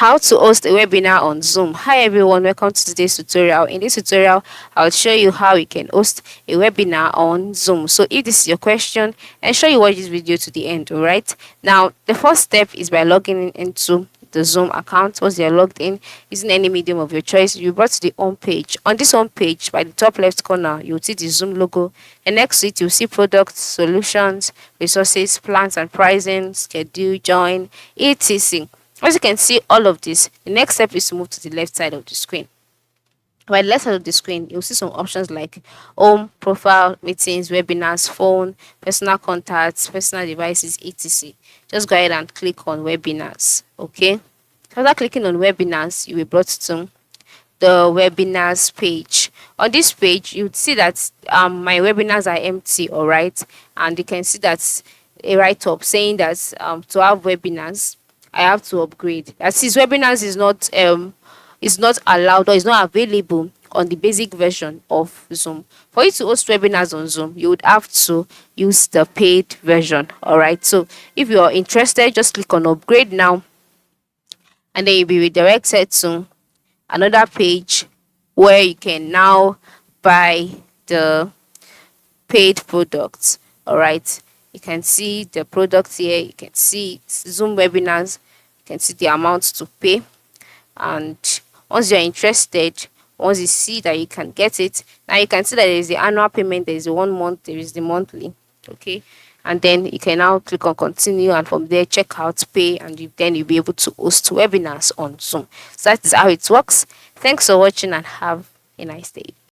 How to host a webinar on Zoom. Hi everyone, welcome to today's tutorial. In this tutorial, I'll show you how you can host a webinar on Zoom. So if this is your question, ensure you watch this video to the end. Alright, now the first step is by logging into the Zoom account. Once you're logged in using any medium of your choice, you'll be brought to the home page. On this home page, by the top left corner, you'll see the Zoom logo, and next to it you'll see products, solutions, resources, plans and pricing, schedule, join, etc. As you can see all of this, the next step is to move to the left side of the screen. By the left side of the screen, you'll see some options like home, profile, meetings, webinars, phone, personal contacts, personal devices, etc. Just go ahead and click on webinars. Okay. After clicking on webinars, you will be brought to the webinars page. On this page, you would see that my webinars are empty, all right, and you can see that a write-up saying that to have webinars I have to upgrade. That is, webinars is not allowed or is not available on the basic version of Zoom. For you to host webinars on Zoom, you would have to use the paid version. All right. So if you are interested, just click on upgrade now, and then you'll be redirected to another page where you can now buy the paid products. All right. You can see the products here. You can see Zoom webinars. You can see the amounts to pay. And once you're interested, once you see that you can get it, now you can see that there is the annual payment, there is the 1 month, there is the monthly. Okay. And then you can now click on continue, and from there check out, pay, and then you'll be able to host webinars on Zoom. So that is how it works. Thanks for watching and have a nice day.